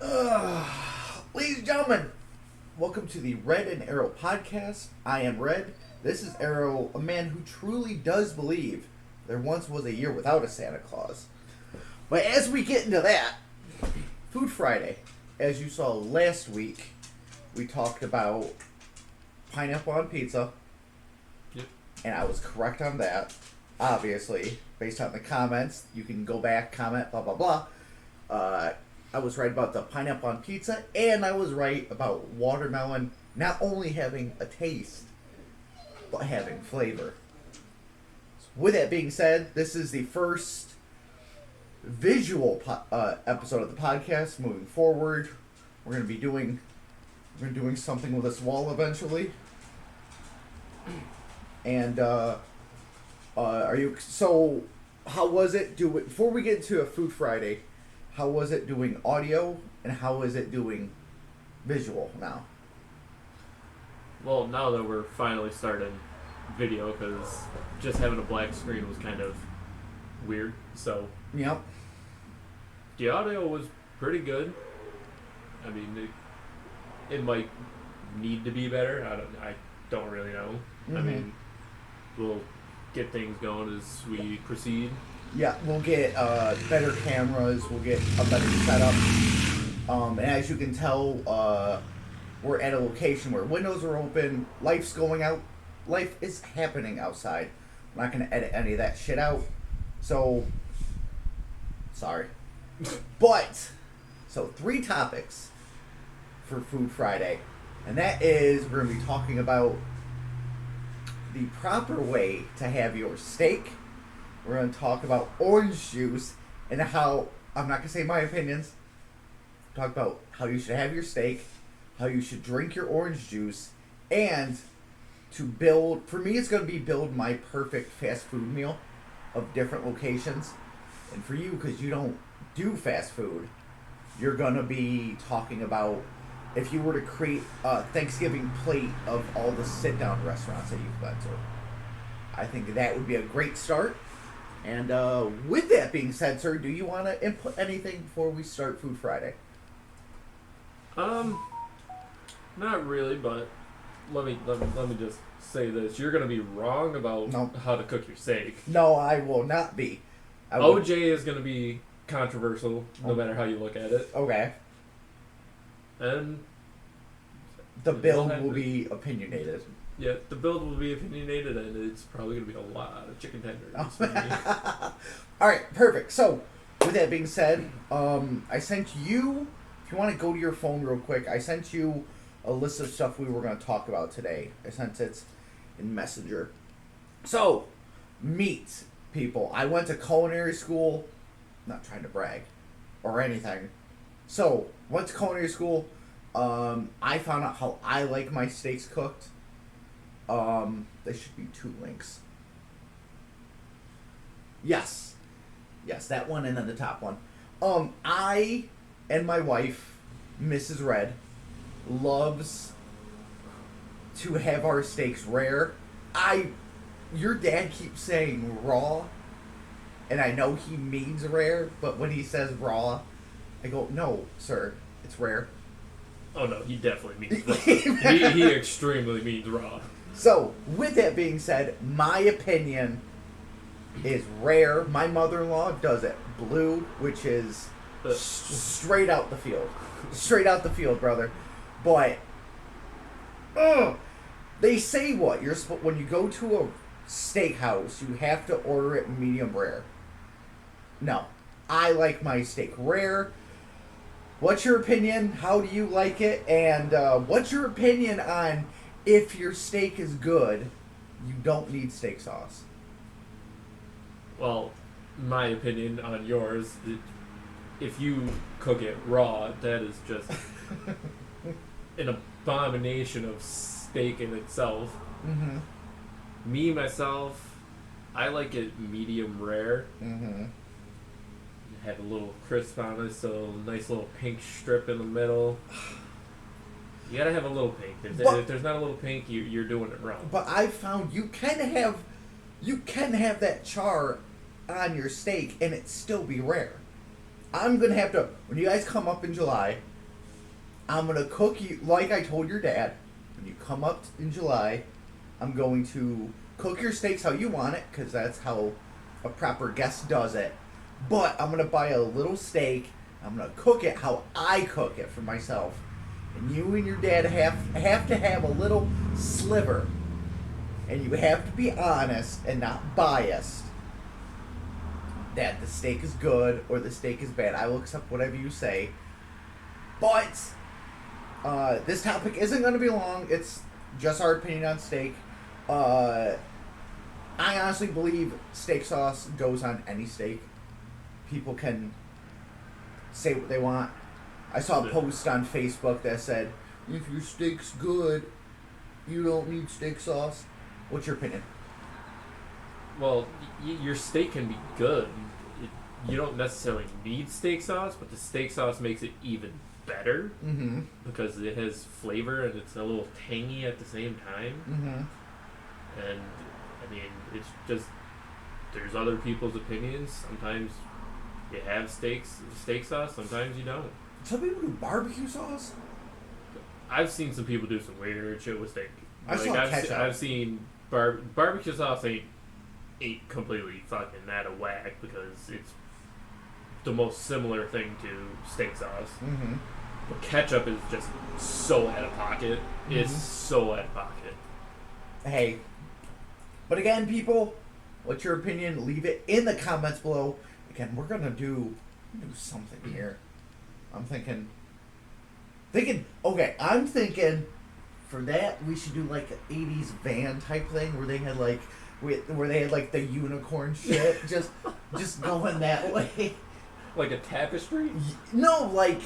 Ladies and gentlemen, welcome to the Red and Arrow podcast. I am Red. This is Arrow, a man who truly does believe there once was a year without a Santa Claus. But as we get into that, Food Friday, as you saw last week, we talked about pineapple on pizza. Yep. And I was correct on that, obviously, based on the comments. You can go back, comment, blah, blah, blah. I was right about the pineapple on pizza, and I was right about watermelon not only having a taste, but having flavor. With that being said, this is the first visual episode of the podcast. Moving forward, we're going to be doing something with this wall eventually. And are you? So, how was it? Before we get into a Food Friday, how was it doing audio, and how is it doing visual now? Well, now that we're finally starting video, because just having a black screen was kind of weird. So, Yep. the audio was pretty good. I mean, it might need to be better. I don't really know. Mm-hmm. I mean, we'll get things going as we proceed. Yeah, we'll get better cameras. We'll get a better setup. And as you can tell, we're at a location where windows are open. Life's going out. Life is happening outside. I'm not going to edit any of that shit out. So, sorry. But, so 3 topics for Food Friday. And that is, we're going to be talking about the proper way to have your steak. We're going to talk about orange juice and how, I'm not going to say my opinions, talk about how you should have your steak, how you should drink your orange juice, and to build, for me it's going to be build my perfect fast food meal of different locations. And for you, because you don't do fast food, you're going to be talking about if you were to create a Thanksgiving plate of all the sit-down restaurants that you've been to. I think that would be a great start. And with that being said, sir, do you want to input anything before we start Food Friday? Not really, but let me just say this: you're gonna be wrong about how to cook your steak. No, I will not be. OJ is gonna be controversial, no matter how you look at it. Okay. And the build will be opinionated. Yeah, the build will be opinionated, and it's probably going to be a lot of chicken tenders for me. All right, perfect. So, with that being said, I sent you, if you want to go to your phone real quick, I sent you a list of stuff we were going to talk about today. I sent it in Messenger. So, meat, people. I went to culinary school, not trying to brag or anything. So, went to culinary school. I found out how I like my steaks cooked. There should be 2 links. Yes, that one and then the top one. I and my wife, Mrs. Red, loves to have our steaks rare. Your dad keeps saying raw, and I know he means rare, but when he says raw, I go, no, sir, it's rare. Oh no, he definitely means raw. he extremely means raw. So, with that being said, my opinion is rare. My mother-in-law does it blue, which is straight out the field. Straight out the field, brother. But, they say what? When you go to a steakhouse, you have to order it medium rare. No. I like my steak rare. What's your opinion? How do you like it? And what's your opinion on if your steak is good, you don't need steak sauce? Well, my opinion on yours, if you cook it raw, that is just an abomination of steak in itself. Mm-hmm. Me, myself, I like it medium rare. Mm-hmm. Have a little crisp on it, so nice little pink strip in the middle. You gotta have a little pink. If there's not a little pink, you're doing it wrong. But I found you can have that char on your steak and it still be rare. I'm gonna have to, when you guys come up in July, I'm gonna cook you like I told your dad. When you come up in July, I'm going to cook your steaks how you want it, because that's how a proper guest does it. But I'm gonna buy a little steak. I'm gonna cook it how I cook it for myself, and you and your dad have to have a little sliver, and you have to be honest and not biased that the steak is good or the steak is bad. I will accept whatever you say, but this topic isn't going to be long. It's just our opinion on steak. I honestly believe steak sauce goes on any steak. People can say what they want. I saw a post on Facebook that said, if your steak's good, you don't need steak sauce. What's your opinion? Well, your steak can be good. You don't necessarily need steak sauce, but the steak sauce makes it even better because it has flavor and it's a little tangy at the same time. And I mean, it's just there's other people's opinions. Sometimes you have steak sauce, sometimes you don't. Some people do barbecue sauce. I've seen some people do some weird shit with steak. I've seen barbecue sauce ain't completely fucking out of whack because it's the most similar thing to steak sauce. But ketchup is just so out of pocket. It's so out of pocket. Hey, but again, people, what's your opinion? Leave it in the comments below. Again, we're gonna do something here. I'm thinking. Okay, I'm thinking. For that, we should do like an '80s van type thing where they had like the unicorn shit, just going that way. Like a tapestry? No, like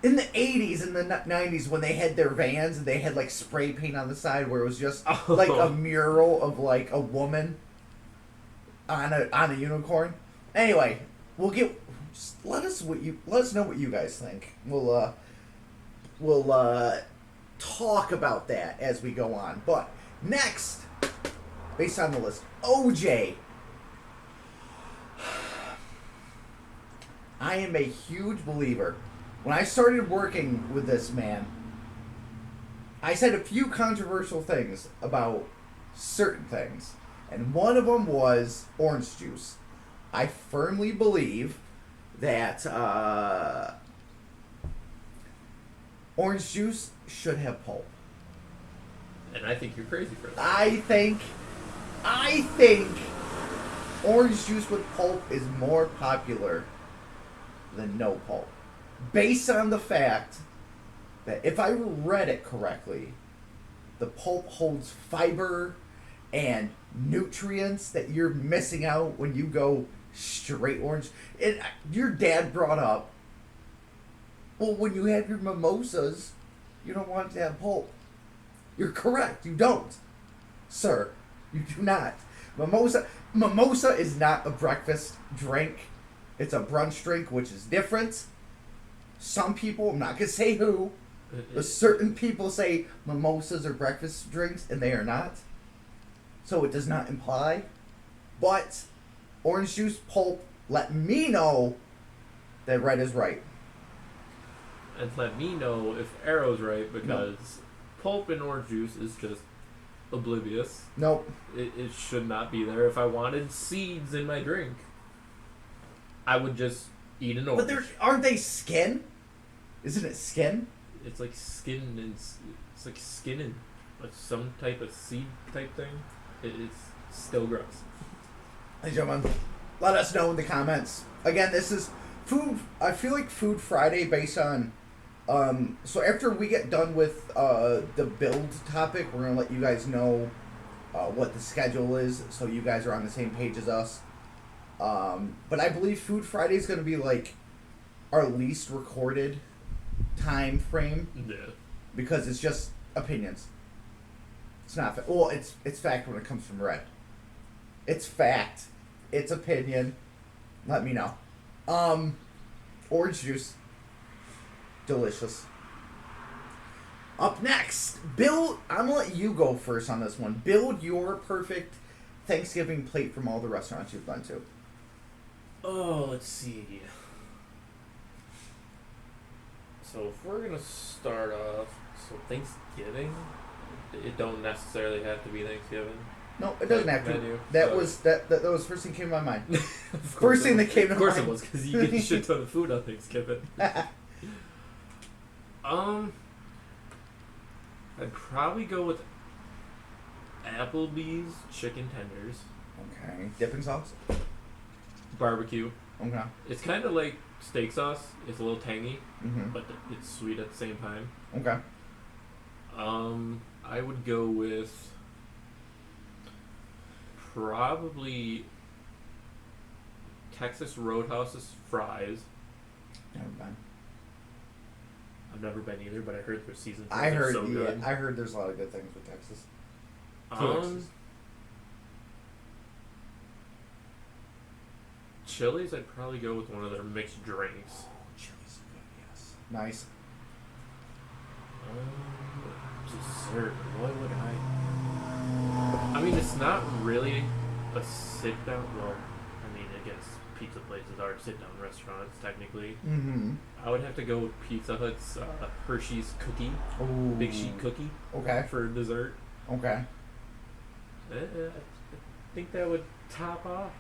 in the '80s and the '90s when they had their vans and they had like spray paint on the side where it was just like a mural of like a woman on a unicorn. Anyway, let us know what you guys think. We'll talk about that as we go on. But next, based on the list, OJ. I am a huge believer. When I started working with this man, I said a few controversial things about certain things. And one of them was orange juice. I firmly believe that orange juice should have pulp. And I think you're crazy for that. I think orange juice with pulp is more popular than no pulp. Based on the fact that if I read it correctly, the pulp holds fiber and nutrients that you're missing out when you go straight orange. And your dad brought up, well, when you have your mimosas, you don't want to have pulp. You're correct. You don't, sir. You do not. Mimosa is not a breakfast drink. It's a brunch drink, which is different. Some people, I'm not going to say who, but certain people say mimosas are breakfast drinks, and they are not. So it does not imply. But orange juice pulp, let me know that Red is right. And let me know if Arrow's right, because pulp in orange juice is just oblivious. Nope. It should not be there. If I wanted seeds in my drink, I would just eat an orange. But aren't they skin? Isn't it skin? It's like skin and like some type of seed type thing. It's still gross. Ladies and gentlemen, let us know in the comments. Again, this is food. I feel like Food Friday based on. So after we get done with the build topic, we're gonna let you guys know what the schedule is, so you guys are on the same page as us. But I believe Food Friday is gonna be like our least recorded time frame. Yeah. Because it's just opinions. It's not fact. Well, it's fact when it comes from Red. It's fact. It's opinion. Let me know. Orange juice. Delicious. Up next, I'm gonna let you go first on this one. Build your perfect Thanksgiving plate from all the restaurants you've been to. Oh, let's see. So if we're gonna start off, so Thanksgiving, it don't necessarily have to be Thanksgiving. No, it doesn't have to. Menu. That So- was that was the first thing came to my mind. Of course First thing it that was. came to Of course mind. it was, because you get a shit ton of food on Thanksgiving. I'd probably go with Applebee's chicken tenders, Okay. Dipping sauce? barbecue. Okay. It's kind of like steak sauce. It's a little tangy, Mm-hmm. but it's sweet at the same time. Okay. I would go with probably Texas Roadhouse's fries. Never mind. I've never been either, but I heard their season I heard so good. I heard there's a lot of good things with Texas. Chili's, I'd probably go with one of their mixed drinks. Chili's good, yes. Nice. Dessert. What would I mean, it's not really a sit down. Well, I mean, I guess pizza places are sit down restaurants technically. Mm-hmm. I would have to go with Pizza Hut's Hershey's cookie, Ooh. big sheet cookie Okay. for dessert. Okay. I think that would top it off.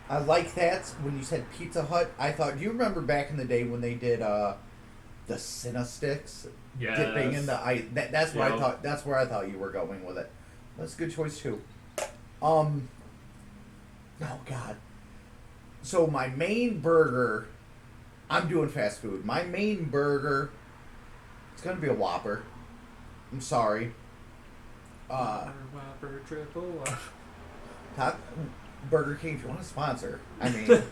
I like that. When you said Pizza Hut, I thought. Do you remember back in the day when they did the Cinna sticks? Yes. Dipping in the ice. That's where I Yep. thought. That's where I thought you were going with it. That's a good choice too. Oh God. So my main burger. I'm doing fast food. My main burger. It's gonna be a Whopper. I'm sorry. Whopper, triple Whopper. Top Burger King, if you want to sponsor. I mean,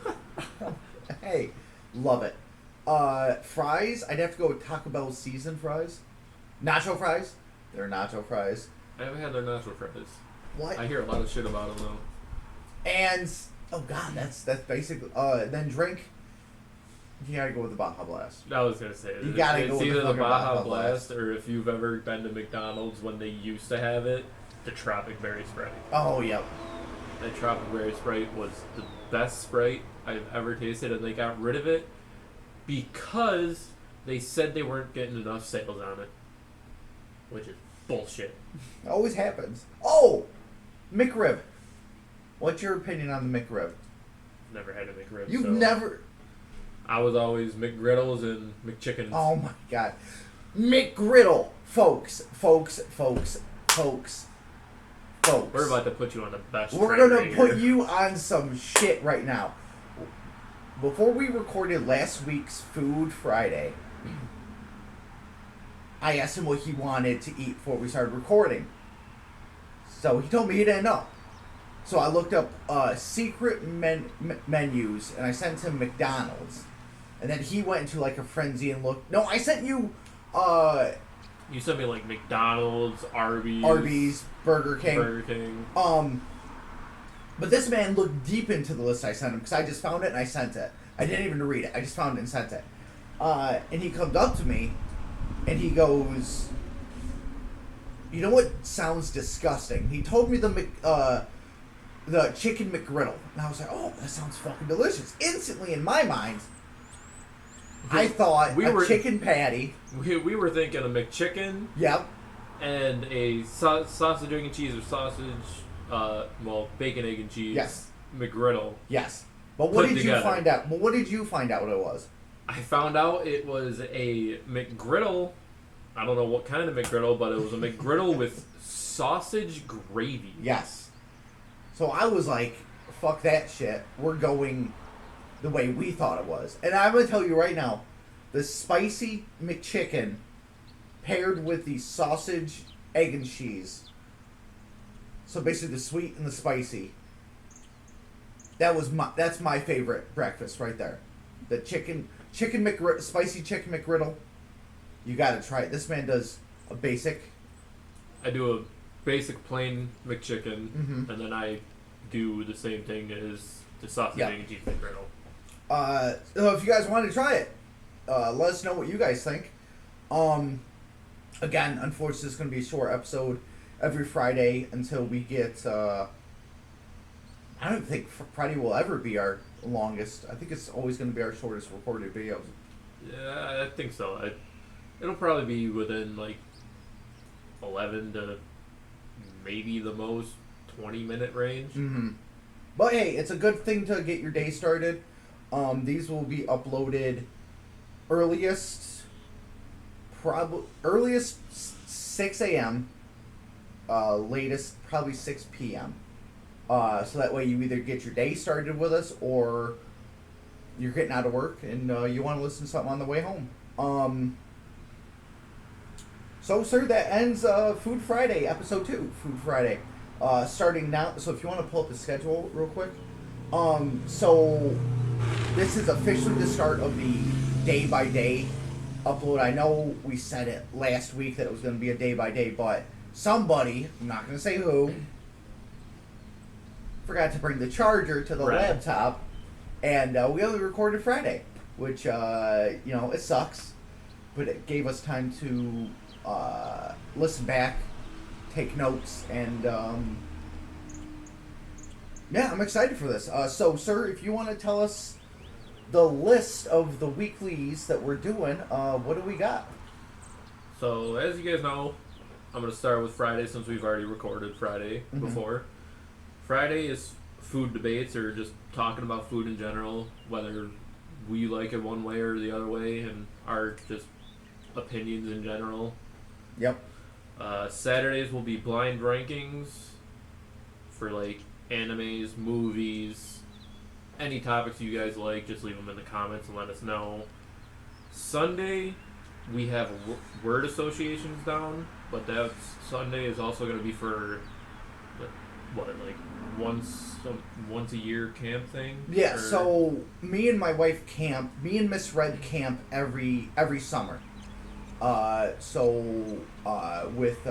hey, love it. Fries, I'd have to go with Taco Bell seasoned fries. Nacho fries. They're nacho fries. I haven't had their nacho fries. What? I hear a lot of shit about them though. And oh God, that's basically. Then drink. You gotta go with the Baja Blast. I was gonna say You gotta it's go with either the the fucking Baja Baja Blast or if you've ever been to McDonald's when they used to have it, the Tropic Berry Sprite. Oh yep. That Tropic Berry Sprite was the best Sprite I've ever tasted, and they got rid of it because they said they weren't getting enough sales on it, which is bullshit. It always happens. Oh, McRib. What's your opinion on the McRib? Never had a McRib. You've so never. I was always McGriddles and McChickens. Oh my God, McGriddle, folks. We're about to put you on the best. We're train gonna right put here. you on some shit right now. Before we recorded last week's Food Friday, I asked him what he wanted to eat before we started recording. So he told me he didn't know. So I looked up secret menus and I sent him McDonald's. And then he went into like a frenzy and looked. No, I sent you You sent me like McDonald's, Arby's, Burger King. But this man looked deep into the list I sent him because I just found it and I sent it. I didn't even read it. I just found it and sent it. And he comes up to me and he goes, "You know what sounds disgusting?" He told me the chicken McGriddle. And I was like, "Oh, that sounds fucking delicious." Instantly in my mind, I thought chicken patty. We were thinking a McChicken. Yep. And a sausage, egg, and cheese, or sausage, bacon, egg, and cheese. Yes. McGriddle. Yes. But what Put did you together. find out? But what did you find out what it was? I found out it was a McGriddle. I don't know what kind of McGriddle, but it was a McGriddle with sausage gravy. Yes. So I was like, fuck that shit. We're going the way we thought it was. And I'm going to tell you right now, the spicy McChicken paired with the sausage, egg, and cheese. So basically the sweet and the spicy. That's my favorite breakfast right there. The spicy chicken McGriddle. You got to try it. This man does a basic. I do a basic plain McChicken, Mhm. and then I do the same thing as the sausage, Yep. egg, and cheese McGriddle. So if you guys want to try it, let us know what you guys think. Again, unfortunately, it's going to be a short episode every Friday until we get. I don't think Friday will ever be our longest. I think it's always going to be our shortest recorded videos. Yeah, I think so. It'll probably be within like 11 to maybe the most 20-minute range. Mm-hmm. But hey, it's a good thing to get your day started. These will be uploaded earliest, probably earliest 6 a.m. Latest probably 6 p.m. So that way you either get your day started with us or you're getting out of work and you want to listen to something on the way home. So, sir, that ends Food Friday, episode 2, Food Friday. Starting now, so if you want to pull up the schedule real quick. So, this is officially the start of the day-by-day upload. I know we said it last week that it was going to be a day-by-day, but somebody, I'm not going to say who, forgot to bring the charger to the laptop, and we only recorded Friday, which, it sucks, but it gave us time to listen back, take notes, and yeah, I'm excited for this. So, sir, if you want to tell us the list of the weeklies that we're doing, what do we got? So, as you guys know, I'm going to start with Friday since we've already recorded Friday before. Friday is food debates, or just talking about food in general, whether we like it one way or the other way, and our just opinions in general. Yep. Saturdays will be blind rankings for like animes, movies, any topics you guys like. Just leave them in the comments and let us know. Sunday we have word associations down, but that Sunday is also going to be for like once a year camp thing. Yeah. So me and my wife camp. Me and Miss Red camp every summer. With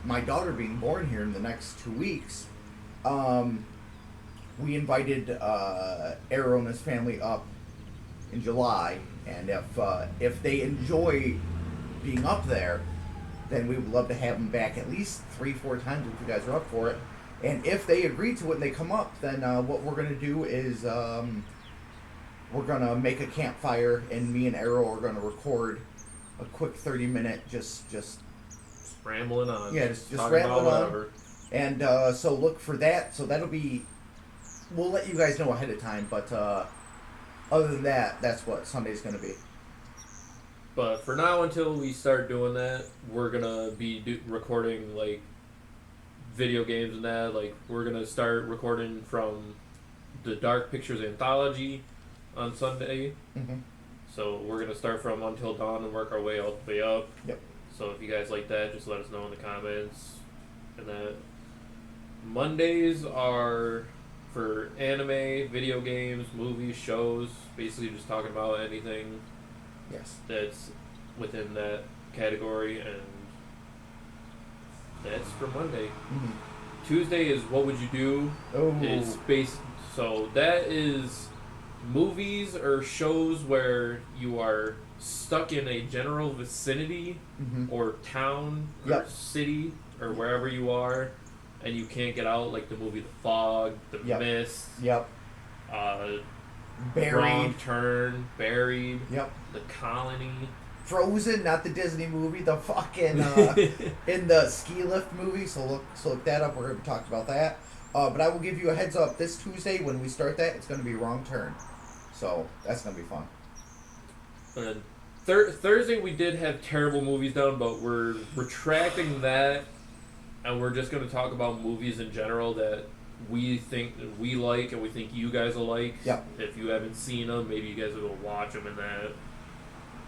my daughter being born here in the next 2 weeks, we invited Arrow and his family up in July, and if they enjoy being up there, then we would love to have them back at least 3-4 times if you guys are up for it. And if they agree to it and they come up, then what we're gonna do is we're gonna make a campfire, and me and Arrow are gonna record a quick 30-minute just rambling on. Yeah, just rambling on. And so look for that. So that'll be. We'll let you guys know ahead of time, but other than that, that's what Sunday's going to be. But for now, until we start doing that, we're gonna be recording like video games and that. Like we're gonna start recording from the Dark Pictures Anthology on Sunday. Mm-hmm. So we're going to start from Until Dawn and work our way all the way up. Yep. So if you guys like that, just let us know in the comments. And then Mondays are for anime, video games, movies, shows. Basically just talking about anything that's within that category. And that's for Monday. Mm-hmm. Tuesday is What Would You Do? Oh. So that is movies or shows where you are stuck in a general vicinity or town or city or wherever you are, and you can't get out, like the movie The Fog, The Mist, Buried, Wrong Turn, Buried, The Colony, Frozen, not the Disney movie, the fucking in the ski lift movie. So look that up. We're going to talk about that. But I will give you a heads up. This Tuesday when we start that, it's going to be Wrong Turn. So that's going to be fun. And Thursday we did have terrible movies down, but we're retracting that, and we're just going to talk about movies in general that we think we like and we think you guys will like. Yep. If you haven't seen them, maybe you guys will go watch them and that.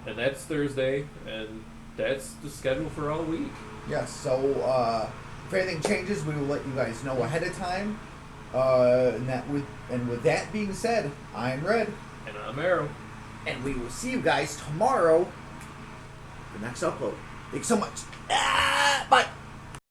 And that's Thursday, and that's the schedule for all week. Yes, so if anything changes, we will let you guys know ahead of time. And with that being said, I'm Red. And I'm Arrow. And we will see you guys tomorrow for the next upload. Thanks so much.